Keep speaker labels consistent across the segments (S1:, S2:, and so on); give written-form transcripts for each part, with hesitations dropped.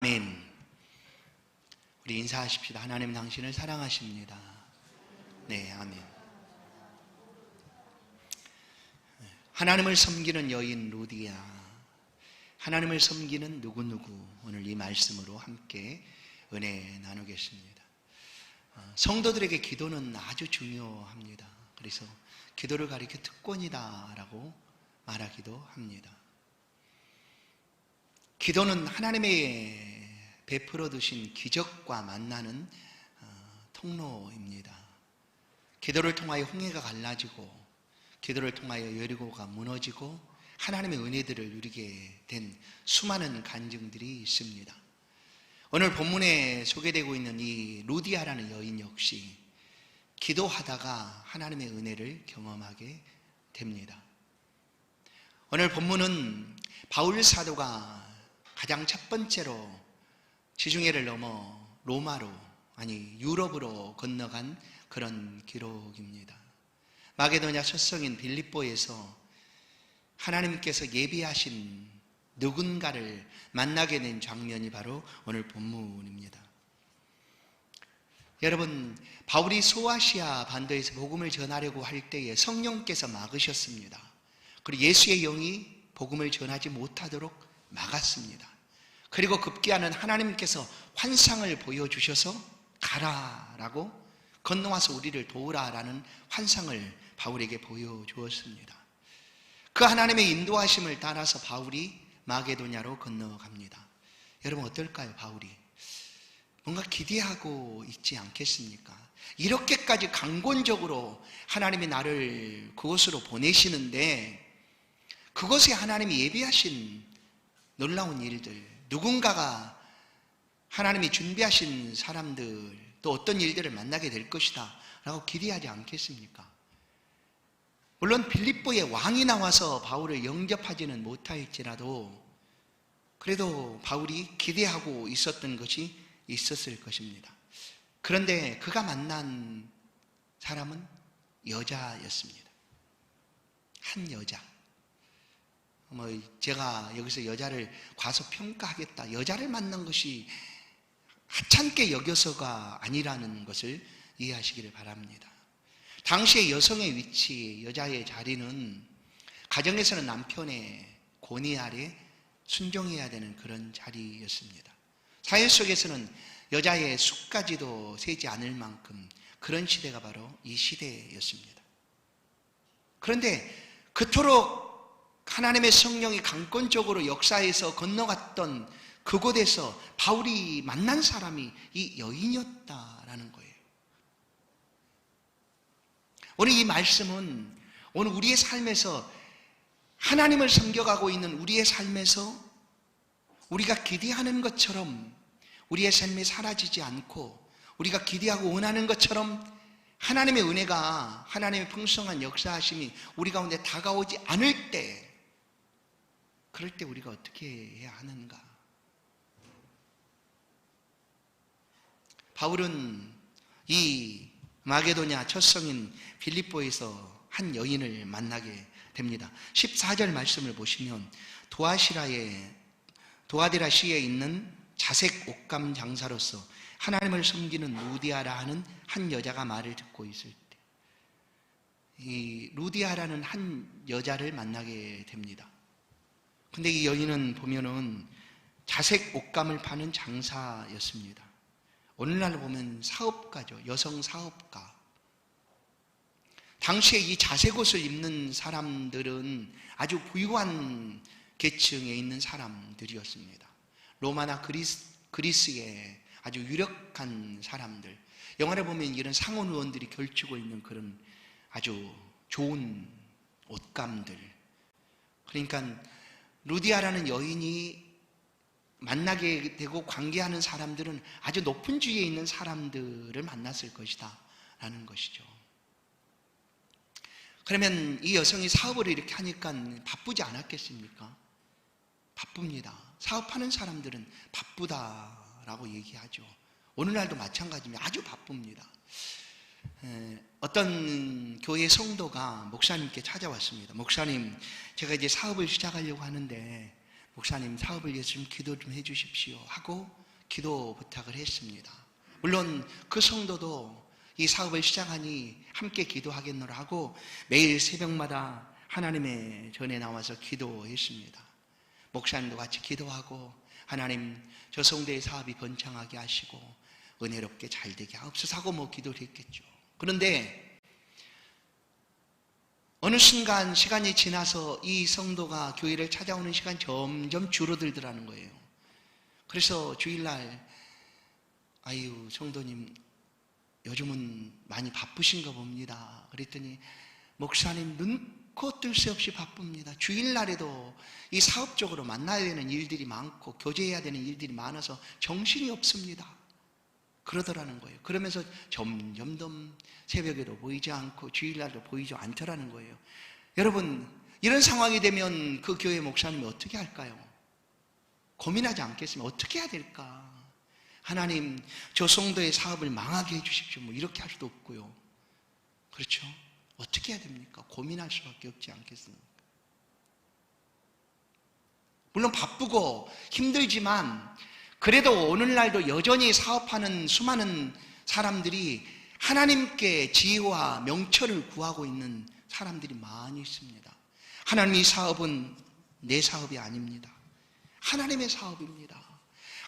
S1: 아멘. 우리 인사하십시다. 하나님 당신을 사랑하십니다. 네, 아멘. 하나님을 섬기는 여인 루디아, 하나님을 섬기는 누구누구, 오늘 이 말씀으로 함께 은혜 나누겠습니다. 성도들에게 기도는 아주 중요합니다. 그래서 기도를 가리켜 특권이다 라고 말하기도 합니다. 기도는 하나님의 베풀어 두신 기적과 만나는 통로입니다. 기도를 통하여 홍해가 갈라지고, 기도를 통하여 여리고가 무너지고 하나님의 은혜들을 누리게 된 수많은 간증들이 있습니다. 오늘 본문에 소개되고 있는 이 루디아라는 여인 역시 기도하다가 하나님의 은혜를 경험하게 됩니다. 오늘 본문은 바울 사도가 가장 첫 번째로 지중해를 넘어 로마로, 아니 유럽으로 건너간 그런 기록입니다. 마게도냐 첫 성인 빌립보에서 하나님께서 예비하신 누군가를 만나게 된 장면이 바로 오늘 본문입니다. 여러분, 바울이 소아시아 반도에서 복음을 전하려고 할 때에 성령께서 막으셨습니다. 그리고 예수의 영이 복음을 전하지 못하도록 막았습니다. 그리고 급기야는 하나님께서 환상을 보여주셔서 가라라고, 건너와서 우리를 도우라라는 환상을 바울에게 보여주었습니다. 그 하나님의 인도하심을 따라서 바울이 마게도냐로 건너갑니다. 여러분 어떨까요? 바울이 뭔가 기대하고 있지 않겠습니까? 이렇게까지 강권적으로 하나님이 나를 그곳으로 보내시는데, 그것에 하나님이 예비하신 놀라운 일들, 누군가가 하나님이 준비하신 사람들, 또 어떤 일들을 만나게 될 것이다 라고 기대하지 않겠습니까? 물론 빌립보의 왕이 나와서 바울을 영접하지는 못할지라도 그래도 바울이 기대하고 있었던 것이 있었을 것입니다. 그런데 그가 만난 사람은 여자였습니다. 한 여자. 제가 여기서 여자를 과소평가하겠다, 여자를 만난 것이 하찮게 여겨서가 아니라는 것을 이해하시기를 바랍니다. 당시의 여성의 위치, 여자의 자리는 가정에서는 남편의 권위 아래 순종해야 되는 그런 자리였습니다. 사회 속에서는 여자의 숫까지도 세지 않을 만큼 그런 시대가 바로 이 시대였습니다. 그런데 그토록 하나님의 성령이 강권적으로 역사에서 건너갔던 그곳에서 바울이 만난 사람이 이 여인이었다라는 거예요. 오늘 이 말씀은 오늘 우리의 삶에서, 하나님을 섬겨가고 있는 우리의 삶에서 우리가 기대하는 것처럼 우리의 삶이 사라지지 않고, 우리가 기대하고 원하는 것처럼 하나님의 은혜가, 하나님의 풍성한 역사하심이 우리 가운데 다가오지 않을 때, 그럴 때 우리가 어떻게 해야 하는가? 바울은 이 마게도냐 첫 성인 빌립보에서 한 여인을 만나게 됩니다. 14절 말씀을 보시면 도아디라시에 있는 자색 옷감 장사로서 하나님을 섬기는 루디아라 하는 한 여자가 말을 듣고 있을 때, 이 루디아라는 한 여자를 만나게 됩니다. 근데 이 여인은 보면은 자색 옷감을 파는 장사였습니다. 오늘날로 보면 사업가죠. 여성 사업가. 당시에 이 자색 옷을 입는 사람들은 아주 부유한 계층에 있는 사람들이었습니다. 로마나 그리스의 아주 유력한 사람들. 영화를 보면 이런 상원 의원들이 걸치고 있는 그런 아주 좋은 옷감들. 그러니까 루디아라는 여인이 만나게 되고 관계하는 사람들은 아주 높은 지위에 있는 사람들을 만났을 것이다 라는 것이죠. 그러면 이 여성이 사업을 이렇게 하니까 바쁘지 않았겠습니까? 바쁩니다. 사업하는 사람들은 바쁘다라고 얘기하죠. 오늘날도 마찬가지입니다. 아주 바쁩니다. 어떤 교회 성도가 목사님께 찾아왔습니다. 목사님, 제가 이제 사업을 시작하려고 하는데 목사님 사업을 위해서 좀 기도 좀 해주십시오 하고 기도 부탁을 했습니다. 물론 그 성도도 이 사업을 시작하니 함께 기도하겠노라 하고 매일 새벽마다 하나님의 전에 나와서 기도했습니다. 목사님도 같이 기도하고 하나님 저 성도의 사업이 번창하게 하시고 은혜롭게 잘 되게 하옵소서 하고 뭐 기도를 했겠죠. 그런데 어느 순간 시간이 지나서 이 성도가 교회를 찾아오는 시간이 점점 줄어들더라는 거예요. 그래서 주일날 아유 성도님 요즘은 많이 바쁘신가 봅니다. 그랬더니 목사님 눈코 뜰 새 없이 바쁩니다. 주일날에도 이 사업적으로 만나야 되는 일들이 많고 교제해야 되는 일들이 많아서 정신이 없습니다. 그러더라는 거예요. 그러면서 점점 새벽에도 보이지 않고 주일날도 보이지 않더라는 거예요. 여러분 이런 상황이 되면 그 교회 목사님이 어떻게 할까요? 고민하지 않겠습니까? 어떻게 해야 될까? 하나님 저 성도의 사업을 망하게 해주십시오. 뭐 이렇게 할 수도 없고요. 그렇죠? 어떻게 해야 됩니까? 고민할 수밖에 없지 않겠습니까? 물론 바쁘고 힘들지만 그래도 오늘날도 여전히 사업하는 수많은 사람들이 하나님께 지혜와 명철을 구하고 있는 사람들이 많이 있습니다. 하나님 이 사업은 내 사업이 아닙니다. 하나님의 사업입니다.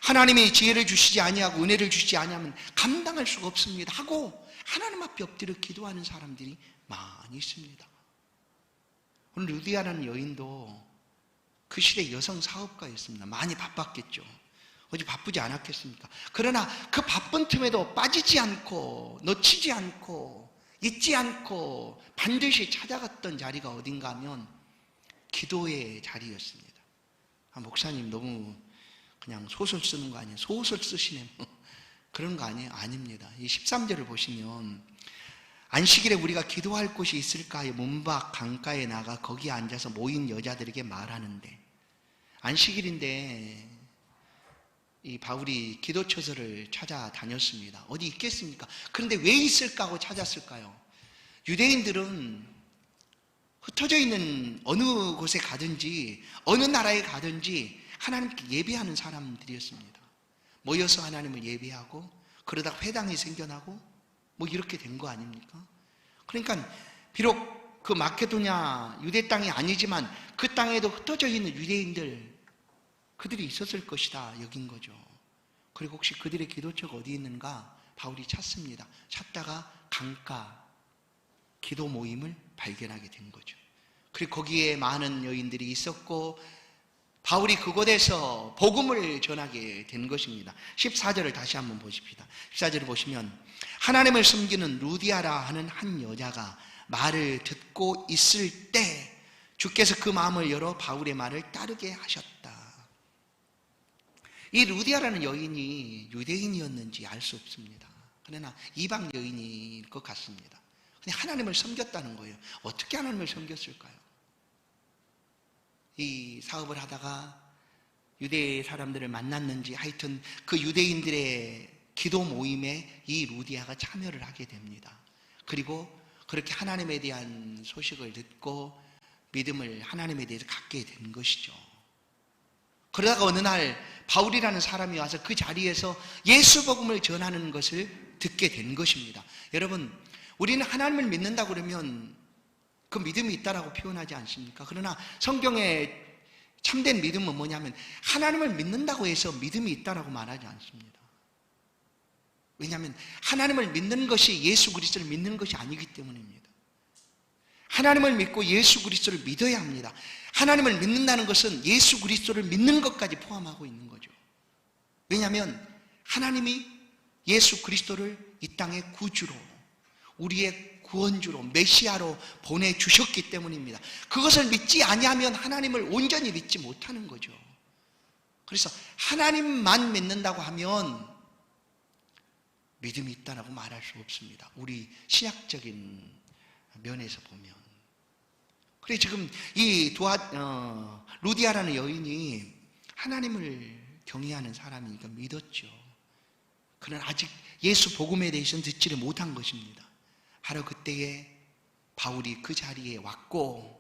S1: 하나님이 지혜를 주시지 아니하고 은혜를 주시지 아니하면 감당할 수가 없습니다 하고 하나님 앞에 엎드려 기도하는 사람들이 많이 있습니다. 오늘 루디아라는 여인도 그 시대 여성 사업가였습니다. 많이 바빴겠죠. 어디 바쁘지 않았겠습니까? 그러나 그 바쁜 틈에도 빠지지 않고 놓치지 않고 잊지 않고 반드시 찾아갔던 자리가 어딘가 하면 기도의 자리였습니다. 목사님 너무 그냥 소설 쓰는 거 아니에요? 소설 쓰시네 그런 거 아니에요? 아닙니다. 이 13절을 보시면 안식일에 우리가 기도할 곳이 있을까요? 문밖 강가에 나가 거기에 앉아서 모인 여자들에게 말하는데 안식일인데 이 바울이 기도처소를 찾아다녔습니다. 어디 있겠습니까? 그런데 왜 있을까 하고 찾았을까요? 유대인들은 흩어져 있는 어느 곳에 가든지 어느 나라에 가든지 하나님께 예배하는 사람들이었습니다. 모여서 하나님을 예배하고 그러다 회당이 생겨나고 뭐 이렇게 된 거 아닙니까? 그러니까 비록 그 마케도냐 유대 땅이 아니지만 그 땅에도 흩어져 있는 유대인들 그들이 있었을 것이다 여긴 거죠. 그리고 혹시 그들의 기도처가 어디 있는가 바울이 찾습니다. 찾다가 강가 기도 모임을 발견하게 된 거죠. 그리고 거기에 많은 여인들이 있었고 바울이 그곳에서 복음을 전하게 된 것입니다. 14절을 다시 한번 보십시다. 14절을 보시면 하나님을 섬기는 루디아라 하는 한 여자가 말을 듣고 있을 때 주께서 그 마음을 열어 바울의 말을 따르게 하셨다. 이 루디아라는 여인이 유대인이었는지 알 수 없습니다. 그러나 이방 여인일 것 같습니다. 근데 하나님을 섬겼다는 거예요. 어떻게 하나님을 섬겼을까요? 이 사업을 하다가 유대 사람들을 만났는지 하여튼 그 유대인들의 기도 모임에 이 루디아가 참여를 하게 됩니다. 그리고 그렇게 하나님에 대한 소식을 듣고 믿음을 하나님에 대해서 갖게 된 것이죠. 그러다가 어느 날 바울이라는 사람이 와서 그 자리에서 예수 복음을 전하는 것을 듣게 된 것입니다. 여러분 우리는 하나님을 믿는다고 그러면 그 믿음이 있다라고 표현하지 않습니까? 그러나 성경에 참된 믿음은 뭐냐면 하나님을 믿는다고 해서 믿음이 있다라고 말하지 않습니다. 왜냐하면 하나님을 믿는 것이 예수 그리스도를 믿는 것이 아니기 때문입니다. 하나님을 믿고 예수 그리스도를 믿어야 합니다. 하나님을 믿는다는 것은 예수 그리스도를 믿는 것까지 포함하고 있는 거죠. 왜냐하면 하나님이 예수 그리스도를 이 땅의 구주로 우리의 구원주로 메시아로 보내주셨기 때문입니다. 그것을 믿지 아니하면 하나님을 온전히 믿지 못하는 거죠. 그래서 하나님만 믿는다고 하면 믿음이 있다라고 말할 수 없습니다. 우리 신약적인 면에서 보면. 그래 지금 이 루디아라는 여인이 하나님을 경외하는 사람이니까 믿었죠. 그러나 아직 예수 복음에 대해서는 듣지를 못한 것입니다. 바로 그때에 바울이 그 자리에 왔고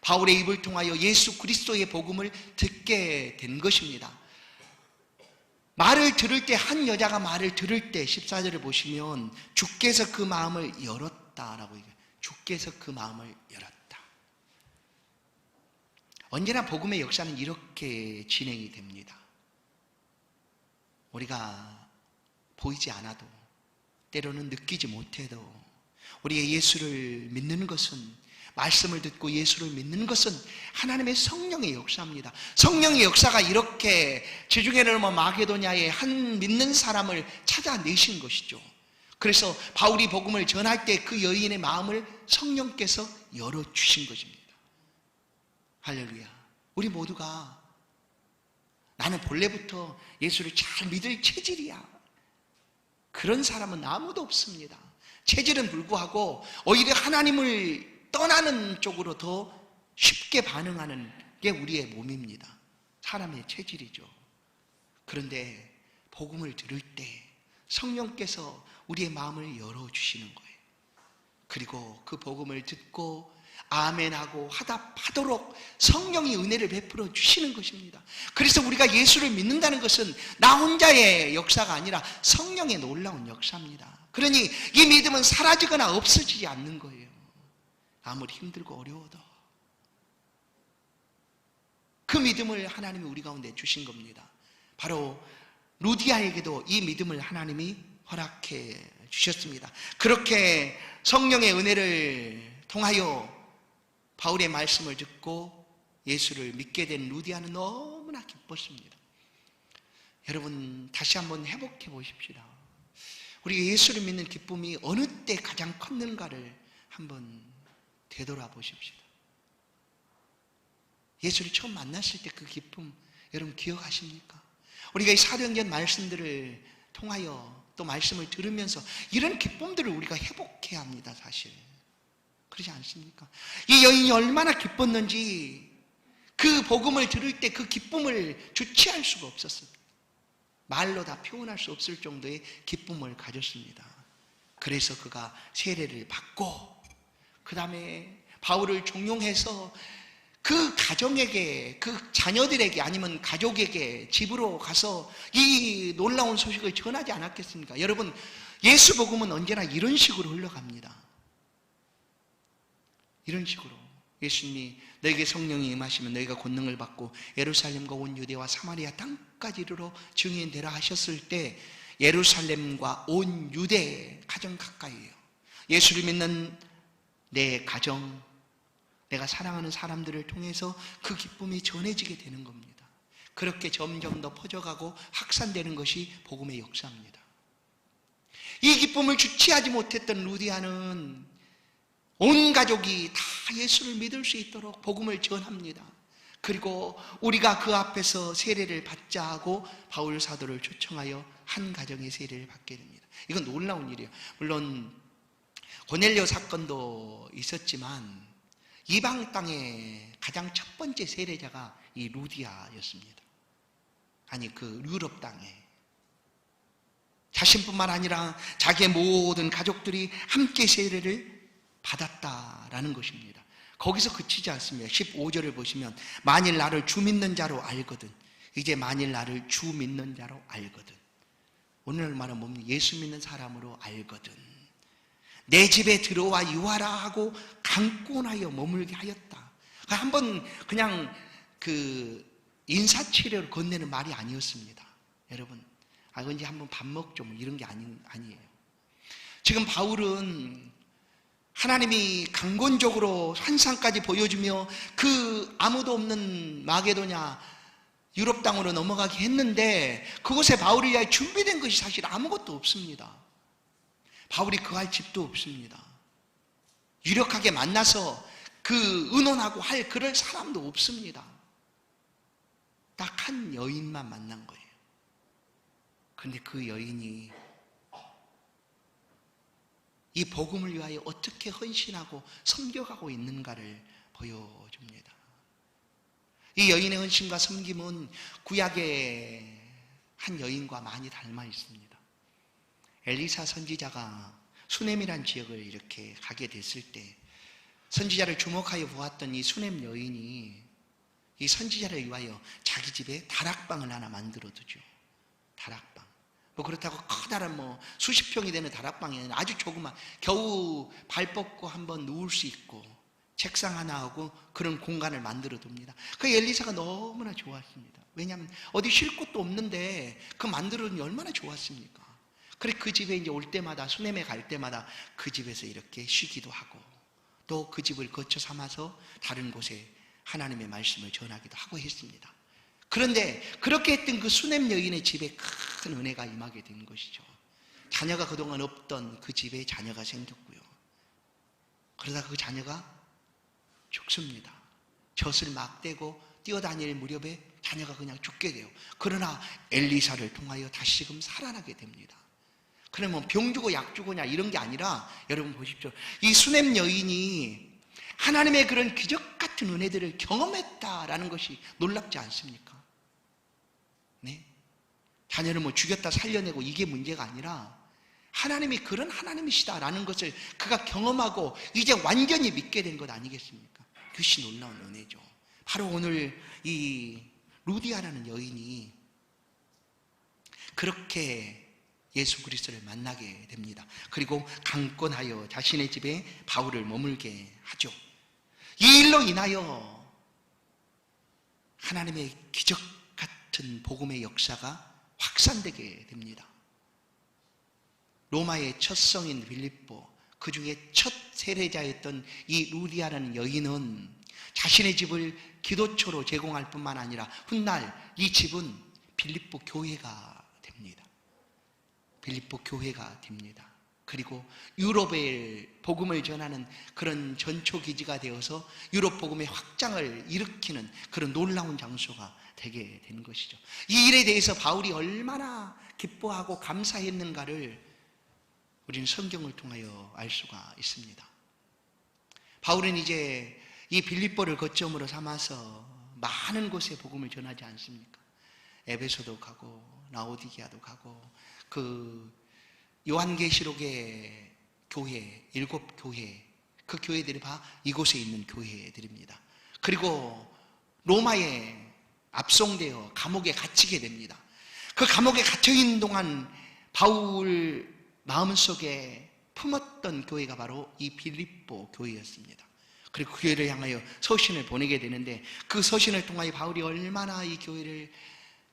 S1: 바울의 입을 통하여 예수 그리스도의 복음을 듣게 된 것입니다. 말을 들을 때, 한 여자가 말을 들을 때 14절을 보시면 주께서 그 마음을 열었다라고 얘기해요. 주께서 그 마음을 열었다. 언제나 복음의 역사는 이렇게 진행이 됩니다. 우리가 보이지 않아도, 때로는 느끼지 못해도, 우리가 예수를 믿는 것은, 말씀을 듣고 예수를 믿는 것은 하나님의 성령의 역사입니다. 성령의 역사가 이렇게 지중해를 넘어 마게도냐에 한 믿는 사람을 찾아내신 것이죠. 그래서 바울이 복음을 전할 때 그 여인의 마음을 성령께서 열어주신 것입니다. 할렐루야. 우리 모두가 나는 본래부터 예수를 잘 믿을 체질이야, 그런 사람은 아무도 없습니다. 체질은 불구하고 오히려 하나님을 떠나는 쪽으로 더 쉽게 반응하는 게 우리의 몸입니다. 사람의 체질이죠. 그런데 복음을 들을 때 성령께서 우리의 마음을 열어주시는 거예요. 그리고 그 복음을 듣고 아멘하고 하도록 성령이 은혜를 베풀어 주시는 것입니다. 그래서 우리가 예수를 믿는다는 것은 나 혼자의 역사가 아니라 성령의 놀라운 역사입니다. 그러니 이 믿음은 사라지거나 없어지지 않는 거예요. 아무리 힘들고 어려워도 그 믿음을 하나님이 우리 가운데 주신 겁니다. 바로 루디아에게도 이 믿음을 하나님이 허락해 주셨습니다. 그렇게 성령의 은혜를 통하여 바울의 말씀을 듣고 예수를 믿게 된 루디아는 너무나 기뻤습니다. 여러분, 다시 한번 회복해 보십시다. 우리가 예수를 믿는 기쁨이 어느 때 가장 컸는가를 한번 되돌아보십시다. 예수를 처음 만났을 때 그 기쁨 여러분 기억하십니까? 우리가 이 사도행전 말씀들을 통하여 또 말씀을 들으면서 이런 기쁨들을 우리가 회복해야 합니다. 사실 그러지 않습니까? 이 여인이 얼마나 기뻤는지 그 복음을 들을 때 그 기쁨을 주체할 수가 없었어요. 말로 다 표현할 수 없을 정도의 기쁨을 가졌습니다. 그래서 그가 세례를 받고 그 다음에 바울을 종용해서 그 가정에게, 그 자녀들에게 아니면 가족에게 집으로 가서 이 놀라운 소식을 전하지 않았겠습니까? 여러분, 예수 복음은 언제나 이런 식으로 흘러갑니다. 이런 식으로 예수님이 너에게 성령이 임하시면 너희가 권능을 받고 예루살렘과 온 유대와 사마리아 땅까지 이르러 증인되라 하셨을 때 예루살렘과 온 유대 가정 가까이에요. 예수를 믿는 내 가정, 내가 사랑하는 사람들을 통해서 그 기쁨이 전해지게 되는 겁니다. 그렇게 점점 더 퍼져가고 확산되는 것이 복음의 역사입니다. 이 기쁨을 주체하지 못했던 루디아는 온 가족이 다 예수를 믿을 수 있도록 복음을 전합니다. 그리고 우리가 그 앞에서 세례를 받자 하고 바울 사도를 초청하여 한 가정의 세례를 받게 됩니다. 이건 놀라운 일이에요. 물론 고넬료 사건도 있었지만 이방 땅의 가장 첫 번째 세례자가 이 루디아였습니다. 아니, 그 유럽 땅에 자신뿐만 아니라 자기의 모든 가족들이 함께 세례를 받았다라는 것입니다. 거기서 그치지 않습니다. 15절을 보시면 만일 나를 주 믿는 자로 알거든, 이제 만일 나를 주 믿는 자로 알거든. 오늘 말은 뭡니까? 예수 믿는 사람으로 알거든. 내 집에 들어와 유하라 하고 강권하여 머물게 하였다. 한번 그냥 그 인사치레를 건네는 말이 아니었습니다. 여러분, 언제 한번 밥 먹죠, 뭐 이런 게 아니에요. 지금 바울은 하나님이 강권적으로 환상까지 보여주며 그 아무도 없는 마게도냐 유럽 땅으로 넘어가게 했는데 그곳에 바울을 위하여 준비된 것이 사실 아무것도 없습니다. 바울이 거할 집도 없습니다. 유력하게 만나서 그 의논하고 할 그럴 사람도 없습니다. 딱 한 여인만 만난 거예요. 그런데 그 여인이 이 복음을 위하여 어떻게 헌신하고 섬겨가고 있는가를 보여줍니다. 이 여인의 헌신과 섬김은 구약의 한 여인과 많이 닮아 있습니다. 엘리사 선지자가 수넴이란 지역을 이렇게 가게 됐을 때 선지자를 주목하여 보았던 이 수넴 여인이 이 선지자를 위하여 자기 집에 다락방을 하나 만들어 두죠. 다락방. 뭐 그렇다고 커다란 뭐 수십 평이 되는 다락방이 아니라 아주 조그만, 겨우 발 뻗고 한번 누울 수 있고 책상 하나 하고 그런 공간을 만들어 둡니다. 그 엘리사가 너무나 좋았습니다. 왜냐하면 어디 쉴 곳도 없는데 그 만들어 놓으니 얼마나 좋았습니까? 그래 그 집에 이제 올 때마다, 수넴에 갈 때마다 그 집에서 이렇게 쉬기도 하고 또 그 집을 거처 삼아서 다른 곳에 하나님의 말씀을 전하기도 하고 했습니다. 그런데 그렇게 했던 그 수넴 여인의 집에 큰 은혜가 임하게 된 것이죠. 자녀가 그동안 없던 그 집에 자녀가 생겼고요. 그러다가 그 자녀가 죽습니다. 젖을 막 떼고 뛰어다닐 무렵에 자녀가 그냥 죽게 돼요. 그러나 엘리사를 통하여 다시금 살아나게 됩니다. 그러면 병 주고 약 주고냐 이런 게 아니라, 여러분 보십시오. 이 수넴 여인이 하나님의 그런 기적 같은 은혜들을 경험했다라는 것이 놀랍지 않습니까? 네? 자녀를 뭐 죽였다 살려내고 이게 문제가 아니라 하나님이 그런 하나님이시다라는 것을 그가 경험하고 이제 완전히 믿게 된 것 아니겠습니까? 그것이 놀라운 은혜죠. 바로 오늘 이 루디아라는 여인이 그렇게 예수 그리스도를 만나게 됩니다. 그리고 강권하여 자신의 집에 바울을 머물게 하죠. 이 일로 인하여 하나님의 기적 같은 복음의 역사가 확산되게 됩니다. 로마의 첫 성인 빌립보, 그 중에 첫 세례자였던 이 루디아라는 여인은 자신의 집을 기도처로 제공할 뿐만 아니라 훗날 이 집은 빌립보 교회가 됩니다. 빌립보 교회가 됩니다. 그리고 유럽에 복음을 전하는 그런 전초기지가 되어서 유럽 복음의 확장을 일으키는 그런 놀라운 장소가 되게 되는 것이죠. 이 일에 대해서 바울이 얼마나 기뻐하고 감사했는가를 우리는 성경을 통하여 알 수가 있습니다. 바울은 이제 이 빌립보를 거점으로 삼아서 많은 곳에 복음을 전하지 않습니까? 에베소도 가고 라오디게아도 가고 그 요한계시록의 교회, 7교회, 그 교회들이 다 이곳에 있는 교회들입니다. 그리고 로마에 압송되어 감옥에 갇히게 됩니다. 그 감옥에 갇혀있는 동안 바울 마음속에 품었던 교회가 바로 이 빌립보 교회였습니다. 그리고 그 교회를 향하여 서신을 보내게 되는데, 그 서신을 통하여 바울이 얼마나 이 교회를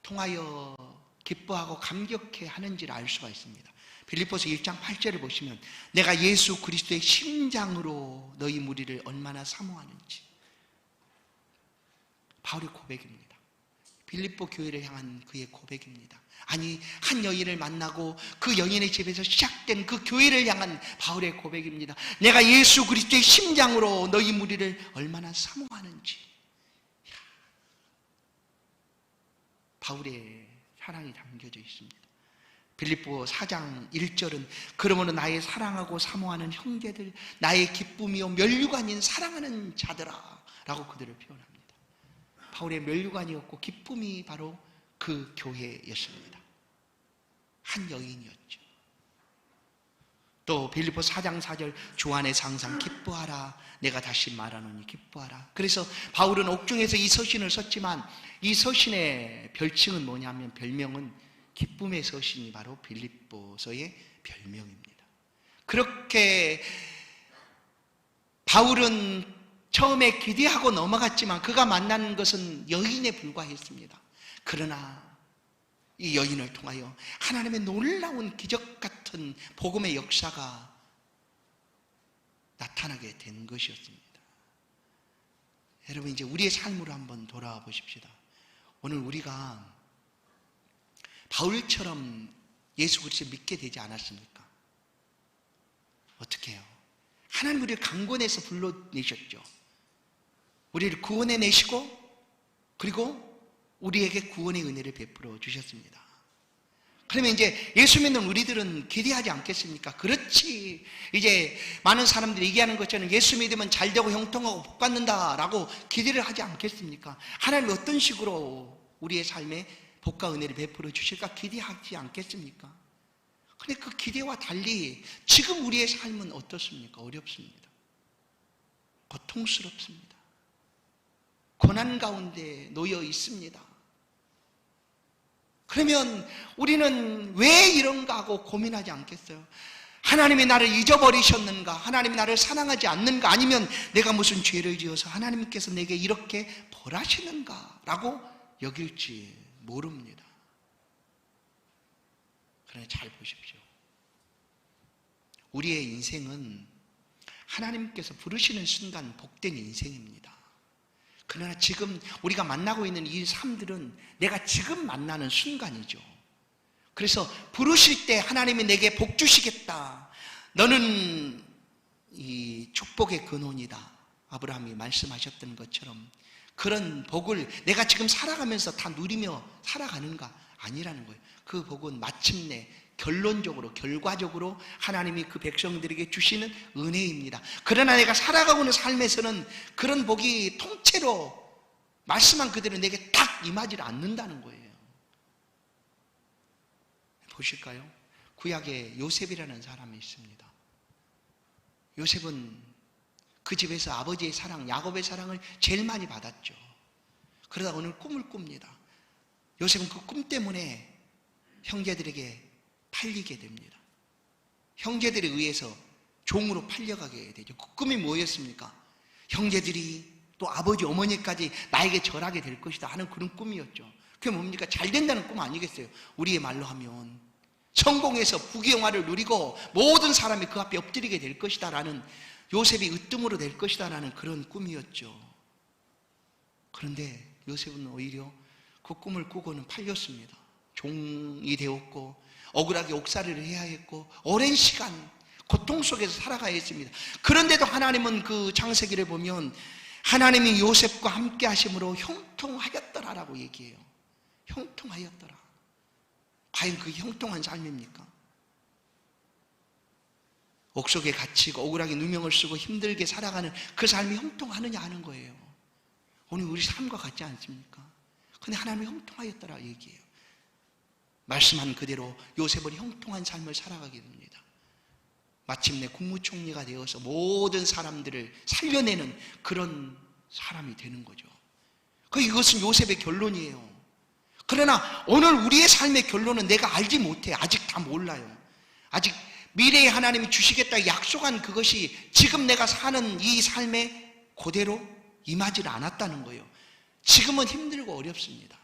S1: 통하여 기뻐하고 감격해 하는지를 알 수가 있습니다. 빌립보서 1장 8절을 보시면 내가 예수 그리스도의 심장으로 너희 무리를 얼마나 사모하는지, 바울의 고백입니다. 빌립보 교회를 향한 그의 고백입니다. 아니, 한 여인을 만나고 그 여인의 집에서 시작된 그 교회를 향한 바울의 고백입니다. 내가 예수 그리스도의 심장으로 너희 무리를 얼마나 사모하는지. 바울의 사랑이 담겨져 있습니다. 빌립보 4장 1절은 그러므로 나의 사랑하고 사모하는 형제들, 나의 기쁨이요 면류관인 사랑하는 자들아 라고 그들을 표현합니다. 바울의 면류관이었고 기쁨이 바로 그 교회였습니다. 한 여인이었죠. 또 빌립보 4장 4절 주 안에서 항상 기뻐하라, 내가 다시 말하노니 기뻐하라. 그래서 바울은 옥중에서 이 서신을 썼지만 이 서신의 별칭은 뭐냐면, 별명은 기쁨의 서신이 바로 빌립보서의 별명입니다. 그렇게 바울은 처음에 기대하고 넘어갔지만 그가 만난 것은 여인에 불과했습니다. 그러나 이 여인을 통하여 하나님의 놀라운 기적 같은 복음의 역사가 나타나게 된 것이었습니다. 여러분, 이제 우리의 삶으로 한번 돌아와 보십시다. 오늘 우리가 바울처럼 예수 그리스도를 믿게 되지 않았습니까? 어떻게 해요? 하나님 우리를 강권해서 불러내셨죠. 우리를 구원해 내시고 그리고 우리에게 구원의 은혜를 베풀어 주셨습니다. 그러면 이제 예수 믿는 우리들은 기대하지 않겠습니까? 그렇지, 이제 많은 사람들이 얘기하는 것처럼 예수 믿으면 잘되고 형통하고 복받는다라고 기대를 하지 않겠습니까? 하나님이 어떤 식으로 우리의 삶에 복과 은혜를 베풀어 주실까 기대하지 않겠습니까? 그런데 그 기대와 달리 지금 우리의 삶은 어떻습니까? 어렵습니다. 고통스럽습니다. 고난 가운데 놓여 있습니다. 그러면 우리는 왜 이런가 하고 고민하지 않겠어요? 하나님이 나를 잊어버리셨는가? 하나님이 나를 사랑하지 않는가? 아니면 내가 무슨 죄를 지어서 하나님께서 내게 이렇게 벌하시는가? 라고 여길지 모릅니다. 그러나 잘 보십시오. 우리의 인생은 하나님께서 부르시는 순간 복된 인생입니다. 그러나 지금 우리가 만나고 있는 이 삶들은 내가 지금 만나는 순간이죠. 그래서 부르실 때 하나님이 내게 복 주시겠다. 너는 이 축복의 근원이다. 아브라함이 말씀하셨던 것처럼 그런 복을 내가 지금 살아가면서 다 누리며 살아가는가? 아니라는 거예요. 그 복은 마침내 결론적으로 결과적으로 하나님이 그 백성들에게 주시는 은혜입니다. 그러나 내가 살아가고 있는 삶에서는 그런 복이 통째로 말씀한 그대로 내게 딱 임하지 않는다는 거예요. 보실까요? 구약에 요셉이라는 사람이 있습니다. 요셉은 그 집에서 아버지의 사랑, 야곱의 사랑을 제일 많이 받았죠. 그러다 오늘 꿈을 꿉니다. 요셉은 그 꿈 때문에 형제들에게 팔리게 됩니다. 형제들에 의해서 종으로 팔려가게 되죠. 그 꿈이 뭐였습니까? 형제들이 또 아버지, 어머니까지 나에게 절하게 될 것이다 하는 그런 꿈이었죠. 그게 뭡니까? 잘 된다는 꿈 아니겠어요? 우리의 말로 하면 성공해서 부귀영화를 누리고 모든 사람이 그 앞에 엎드리게 될 것이다 라는, 요셉이 으뜸으로 될 것이다 라는 그런 꿈이었죠. 그런데 요셉은 오히려 그 꿈을 꾸고는 팔렸습니다. 종이 되었고 억울하게 옥살이를 해야 했고 오랜 시간 고통 속에서 살아가야 했습니다. 그런데도 하나님은 그 창세기를 보면 하나님이 요셉과 함께 하심으로 형통하였더라라고 얘기해요. 형통하였더라. 과연 그게 형통한 삶입니까? 옥속에 갇히고 억울하게 누명을 쓰고 힘들게 살아가는 그 삶이 형통하느냐 하는 거예요. 오늘 우리 삶과 같지 않습니까? 근데 하나님이 형통하였더라 얘기해요. 말씀한 그대로 요셉은 형통한 삶을 살아가게 됩니다. 마침내 국무총리가 되어서 모든 사람들을 살려내는 그런 사람이 되는 거죠. 이것은 요셉의 결론이에요. 그러나 오늘 우리의 삶의 결론은 내가 알지 못해. 아직 다 몰라요. 아직 미래에 하나님이 주시겠다 약속한 그것이 지금 내가 사는 이 삶에 그대로 임하지 않았다는 거예요. 지금은 힘들고 어렵습니다.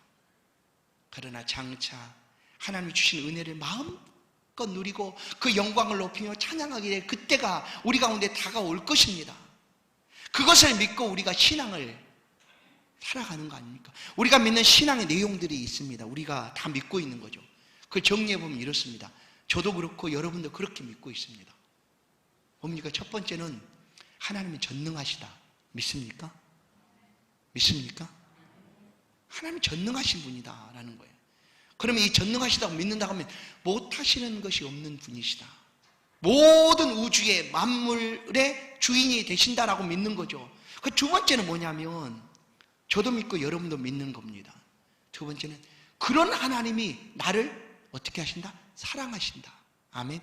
S1: 그러나 장차 하나님이 주신 은혜를 마음껏 누리고 그 영광을 높이며 찬양하게 될 그때가 우리 가운데 다가올 것입니다. 그것을 믿고 우리가 신앙을 살아가는 거 아닙니까? 우리가 믿는 신앙의 내용들이 있습니다. 우리가 다 믿고 있는 거죠. 그걸 정리해보면 이렇습니다. 저도 그렇고 여러분도 그렇게 믿고 있습니다. 뭡니까? 첫 번째는 하나님이 전능하시다. 믿습니까? 믿습니까? 하나님이 전능하신 분이다 라는 거예요. 그러면 이 전능하시다고 믿는다고 하면 못하시는 것이 없는 분이시다. 모든 우주의 만물의 주인이 되신다라고 믿는 거죠. 그 두 번째는 뭐냐면 저도 믿고 여러분도 믿는 겁니다. 두 번째는 그런 하나님이 나를 어떻게 하신다? 사랑하신다. 아멘.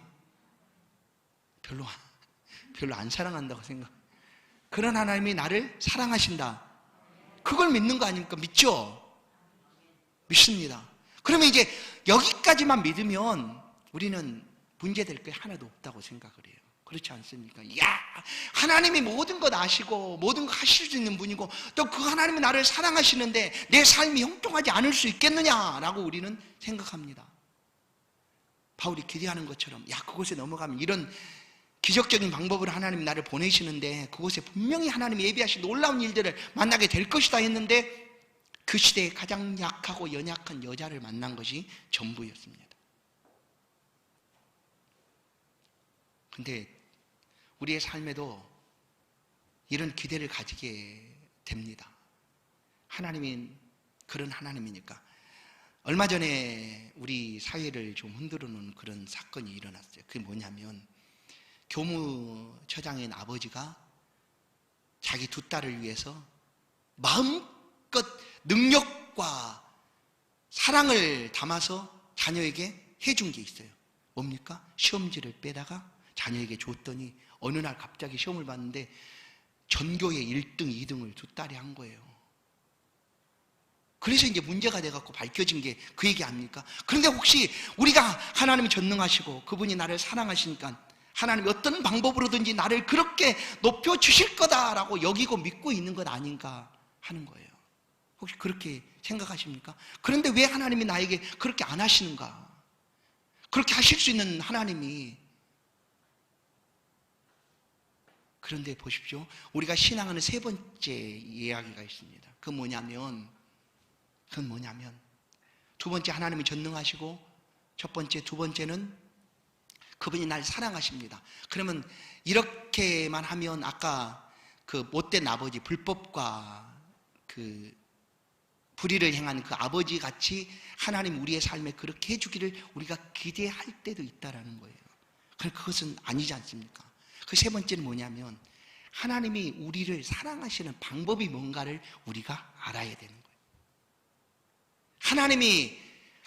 S1: 별로 안 사랑한다고 생각. 그런 하나님이 나를 사랑하신다. 그걸 믿는 거 아닙니까? 믿죠? 믿습니다. 그러면 이제 여기까지만 믿으면 우리는 문제될 게 하나도 없다고 생각을 해요. 그렇지 않습니까? 야, 하나님이 모든 것 아시고 모든 것 하실 수 있는 분이고 또 그 하나님이 나를 사랑하시는데 내 삶이 형통하지 않을 수 있겠느냐라고 우리는 생각합니다. 바울이 기대하는 것처럼 야, 그곳에 넘어가면 이런 기적적인 방법으로 하나님이 나를 보내시는데 그곳에 분명히 하나님이 예비하신 놀라운 일들을 만나게 될 것이다 했는데 그 시대에 가장 약하고 연약한 여자를 만난 것이 전부였습니다. 근데 우리의 삶에도 이런 기대를 가지게 됩니다. 하나님이 그런 하나님이니까. 얼마 전에 우리 사회를 좀 흔들어 놓은 그런 사건이 일어났어요. 그게 뭐냐면 교무처장인 아버지가 자기 두 딸을 위해서 마음껏 능력과 사랑을 담아서 자녀에게 해준 게 있어요. 뭡니까? 시험지를 빼다가 자녀에게 줬더니 어느 날 갑자기 시험을 봤는데 전교에 1등, 2등을 두 딸이 한 거예요. 그래서 이제 문제가 돼갖고 밝혀진 게 그 얘기 아닙니까? 그런데 혹시 우리가 하나님이 전능하시고 그분이 나를 사랑하시니까 하나님이 어떤 방법으로든지 나를 그렇게 높여주실 거다라고 여기고 믿고 있는 것 아닌가 하는 거예요. 혹시 그렇게 생각하십니까? 그런데 왜 하나님이 나에게 그렇게 안 하시는가? 그렇게 하실 수 있는 하나님이. 그런데 보십시오. 우리가 신앙하는 세 번째 이야기가 있습니다. 그건 뭐냐면 두 번째 하나님이 전능하시고 두 번째는 그분이 날 사랑하십니다. 그러면 이렇게만 하면 아까 그 못된 아버지, 불법과 그 불의를 행한 그 아버지 같이 하나님 우리의 삶에 그렇게 해주기를 우리가 기대할 때도 있다라는 거예요. 그것은 아니지 않습니까? 그 세 번째는 뭐냐면 하나님이 우리를 사랑하시는 방법이 뭔가를 우리가 알아야 되는 거예요.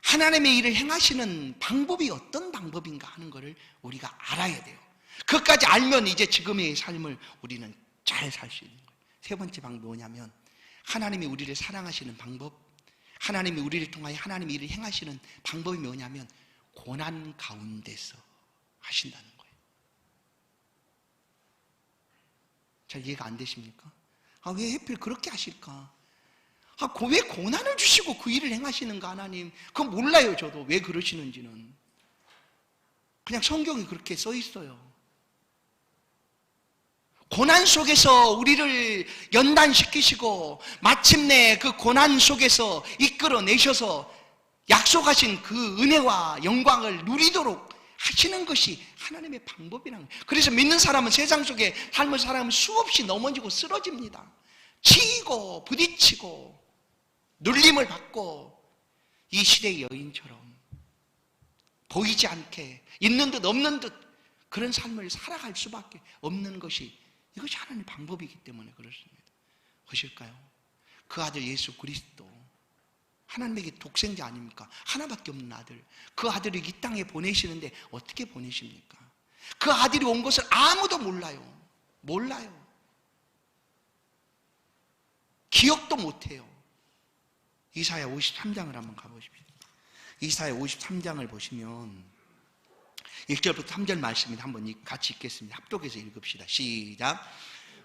S1: 하나님의 일을 행하시는 방법이 어떤 방법인가 하는 것을 우리가 알아야 돼요. 그것까지 알면 이제 지금의 삶을 우리는 잘 살 수 있는 거예요. 세 번째 방법이 뭐냐면 하나님이 우리를 사랑하시는 방법, 하나님이 우리를 통하여 하나님의 일을 행하시는 방법이 뭐냐면 고난 가운데서 하신다는 거예요. 잘 이해가 안 되십니까? 왜 하필 그렇게 하실까? 왜 고난을 주시고 그 일을 행하시는가 하나님? 그건 몰라요. 저도 왜 그러시는지는. 그냥 성경이 그렇게 써 있어요. 고난 속에서 우리를 연단시키시고 마침내 그 고난 속에서 이끌어내셔서 약속하신 그 은혜와 영광을 누리도록 하시는 것이 하나님의 방법이라는 거예요. 그래서 믿는 사람은 세상 속에 삶을 살아가면 수없이 넘어지고 쓰러집니다. 치이고 부딪히고 눌림을 받고 이 시대의 여인처럼 보이지 않게 있는 듯 없는 듯 그런 삶을 살아갈 수밖에 없는 것이 이것이 하나님의 방법이기 때문에 그렇습니다. 보실까요? 그 아들 예수 그리스도 하나님에게 독생자 아닙니까? 하나밖에 없는 아들. 그 아들을 이 땅에 보내시는데 어떻게 보내십니까? 그 아들이 온 것을 아무도 몰라요. 기억도 못해요. 이사야 53장을 한번 가보십시오. 이사야 53장을 보시면 1절부터 3절 말씀을 한번 같이 읽겠습니다. 합독해서 읽읍시다. 시작.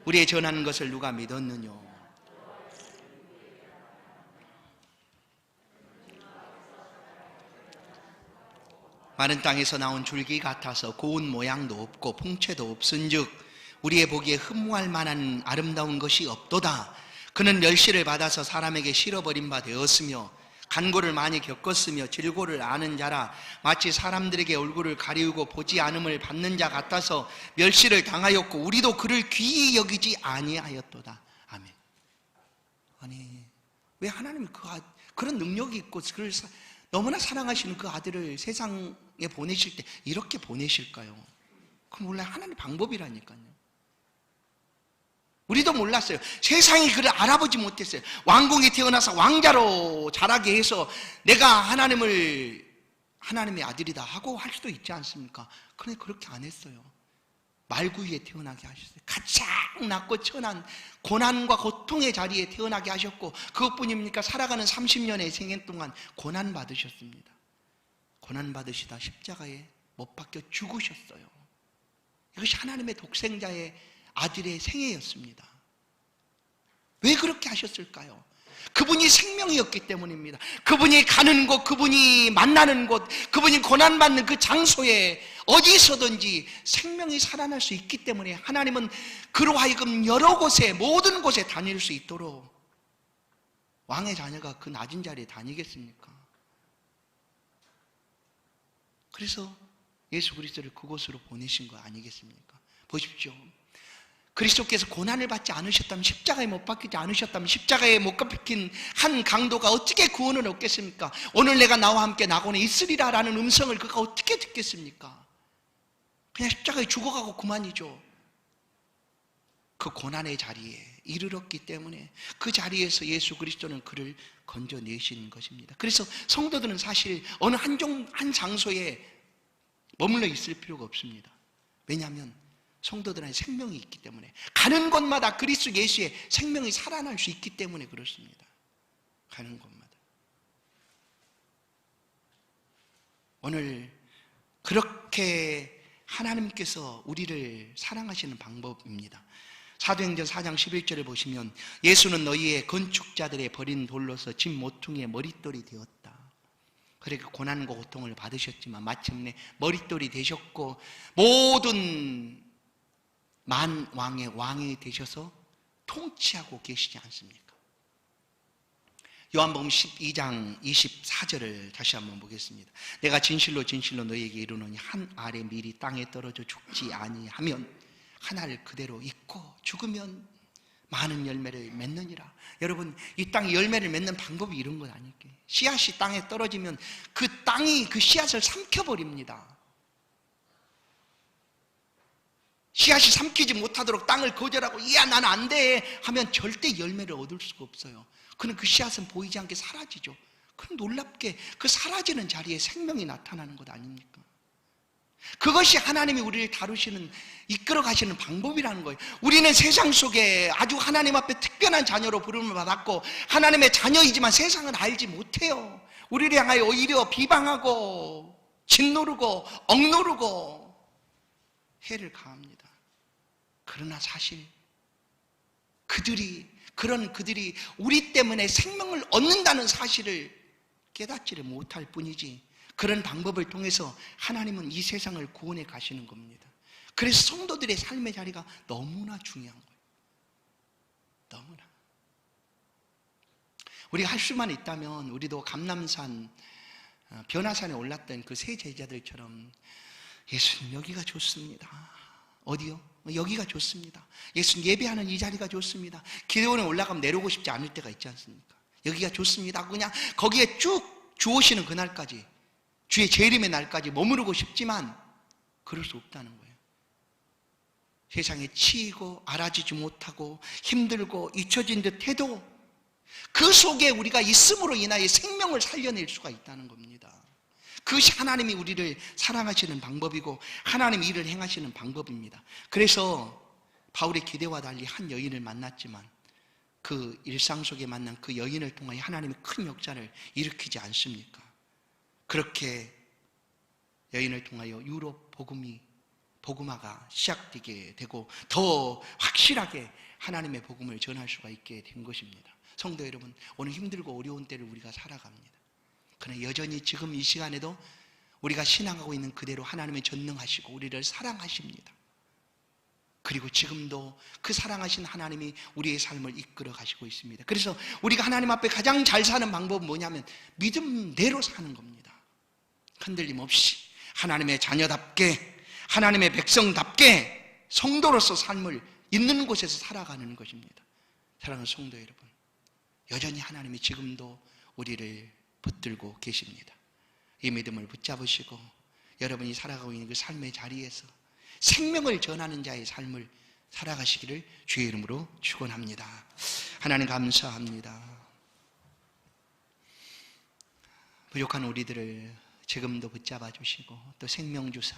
S1: 우리의 전하는 것을 누가 믿었느뇨? 마른 땅에서 나온 줄기 같아서 고운 모양도 없고 풍채도 없은즉 우리의 보기에 흠모할 만한 아름다운 것이 없도다. 그는 멸시를 받아서 사람에게 실어버린 바 되었으며 간고를 많이 겪었으며 질고를 아는 자라. 마치 사람들에게 얼굴을 가리우고 보지 않음을 받는 자 같아서 멸시를 당하였고 우리도 그를 귀히 여기지 아니하였도다. 아멘. 아니 왜 하나님이 그런 능력이 있고 그를 너무나 사랑하시는 그 아들을 세상에 보내실 때 이렇게 보내실까요? 그건 원래 하나님의 방법이라니까요. 우리도 몰랐어요. 세상이 그를 알아보지 못했어요. 왕궁에 태어나서 왕자로 자라게 해서 내가 하나님의 아들이다 하고 할 수도 있지 않습니까? 그런데 그렇게 안 했어요. 말구이에 태어나게 하셨어요. 가장 낮고 천한 고난과 고통의 자리에 태어나게 하셨고 그것뿐입니까? 살아가는 30년의 생애 동안 고난 받으셨습니다. 고난 받으시다 십자가에 못 박혀 죽으셨어요. 이것이 하나님의 독생자의 아들의 생애였습니다. 왜 그렇게 하셨을까요? 그분이 생명이었기 때문입니다. 그분이 가는 곳, 그분이 만나는 곳, 그분이 고난받는 그 장소에 어디서든지 생명이 살아날 수 있기 때문에 하나님은 그로 하여금 여러 곳에 모든 곳에 다닐 수 있도록 왕의 자녀가 그 낮은 자리에 다니겠습니까? 그래서 예수 그리스도를 그곳으로 보내신 거 아니겠습니까? 보십시오. 그리스도께서 고난을 받지 않으셨다면, 십자가에 못 박히지 않으셨다면, 십자가에 못 박힌 한 강도가 어떻게 구원을 얻겠습니까? 오늘 내가 나와 함께 낙원에 있으리라 라는 음성을 그가 어떻게 듣겠습니까? 그냥 십자가에 죽어가고 그만이죠. 그 고난의 자리에 이르렀기 때문에 그 자리에서 예수 그리스도는 그를 건져내신 것입니다. 그래서 성도들은 사실 어느 한 장소에 머물러 있을 필요가 없습니다. 왜냐하면 성도들한테 생명이 있기 때문에, 가는 곳마다 그리스도 예수의 생명이 살아날 수 있기 때문에 그렇습니다. 가는 곳마다. 오늘 그렇게 하나님께서 우리를 사랑하시는 방법입니다. 사도행전 4장 11절을 보시면 예수는 너희의 건축자들의 버린 돌로서 집 모퉁이의 머릿돌이 되었다. 그렇게 고난과 고통을 받으셨지만 마침내 머릿돌이 되셨고 모든 만왕의 왕이 되셔서 통치하고 계시지 않습니까? 요한복음 12장 24절을 다시 한번 보겠습니다. 내가 진실로 진실로 너희에게 이르노니 한 알의 밀이 땅에 떨어져 죽지 아니하면 한 알 그대로 있고 죽으면 많은 열매를 맺느니라. 여러분, 이 땅에 열매를 맺는 방법이 이런 건 아닐게. 씨앗이 땅에 떨어지면 그 땅이 그 씨앗을 삼켜버립니다. 씨앗이 삼키지 못하도록 땅을 거절하고 야 나는 안 돼 하면 절대 열매를 얻을 수가 없어요. 그럼 그 씨앗은 보이지 않게 사라지죠. 그럼 놀랍게 그 사라지는 자리에 생명이 나타나는 것 아닙니까? 그것이 하나님이 우리를 다루시는, 이끌어 가시는 방법이라는 거예요. 우리는 세상 속에 아주 하나님 앞에 특별한 자녀로 부름을 받았고 하나님의 자녀이지만 세상은 알지 못해요. 우리를 향하여 오히려 비방하고 짓누르고 억누르고 해를 가합니다. 그러나 사실 그들이 우리 때문에 생명을 얻는다는 사실을 깨닫지를 못할 뿐이지, 그런 방법을 통해서 하나님은 이 세상을 구원해 가시는 겁니다. 그래서 성도들의 삶의 자리가 너무나 중요한 거예요. 너무나. 우리가 할 수만 있다면 우리도 감람산 변화산에 올랐던 그 세 제자들처럼 예수님 여기가 좋습니다. 어디요? 여기가 좋습니다. 예수님 예배하는 이 자리가 좋습니다. 기도원에 올라가면 내려오고 싶지 않을 때가 있지 않습니까? 여기가 좋습니다. 그냥 거기에 쭉 주오시는 그날까지, 주의 재림의 날까지 머무르고 싶지만 그럴 수 없다는 거예요. 세상에 치이고 알아지지 못하고 힘들고 잊혀진 듯 해도 그 속에 우리가 있음으로 인하여 생명을 살려낼 수가 있다는 겁니다. 그것이 하나님이 우리를 사랑하시는 방법이고 하나님이 일을 행하시는 방법입니다. 그래서 바울의 기대와 달리 한 여인을 만났지만 그 일상 속에 만난 그 여인을 통하여 하나님이 큰 역사를 일으키지 않습니까? 그렇게 여인을 통하여 유럽 복음화가 시작되게 되고 더 확실하게 하나님의 복음을 전할 수가 있게 된 것입니다. 성도 여러분, 오늘 힘들고 어려운 때를 우리가 살아갑니다. 그러나 여전히 지금 이 시간에도 우리가 신앙하고 있는 그대로 하나님의 전능하시고 우리를 사랑하십니다. 그리고 지금도 그 사랑하신 하나님이 우리의 삶을 이끌어 가시고 있습니다. 그래서 우리가 하나님 앞에 가장 잘 사는 방법은 뭐냐면 믿음대로 사는 겁니다. 흔들림 없이 하나님의 자녀답게, 하나님의 백성답게 성도로서 삶을 있는 곳에서 살아가는 것입니다. 사랑하는 성도 여러분, 여전히 하나님이 지금도 우리를 붙들고 계십니다. 이 믿음을 붙잡으시고 여러분이 살아가고 있는 그 삶의 자리에서 생명을 전하는 자의 삶을 살아가시기를 주의 이름으로 축원합니다. 하나님 감사합니다. 부족한 우리들을 지금도 붙잡아 주시고 또 생명 주사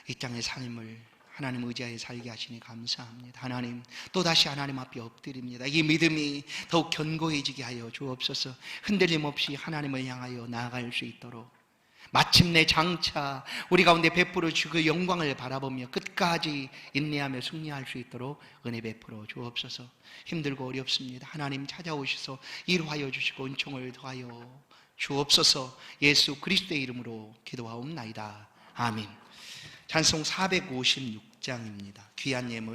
S1: 이 땅의 삶을 하나님 의지하여 살게 하시니 감사합니다. 하나님, 또다시 하나님 앞에 엎드립니다. 이 믿음이 더욱 견고해지게 하여 주옵소서. 흔들림 없이 하나님을 향하여 나아갈 수 있도록 마침내 장차 우리 가운데 베풀어 주시고 그 영광을 바라보며 끝까지 인내하며 승리할 수 있도록 은혜 베풀어 주옵소서. 힘들고 어렵습니다. 하나님 찾아오셔서 일하여 주시고 은총을 더하여 주옵소서. 예수 그리스도의 이름으로 기도하옵나이다. 아멘. 찬송 456장입니다. 귀한 예물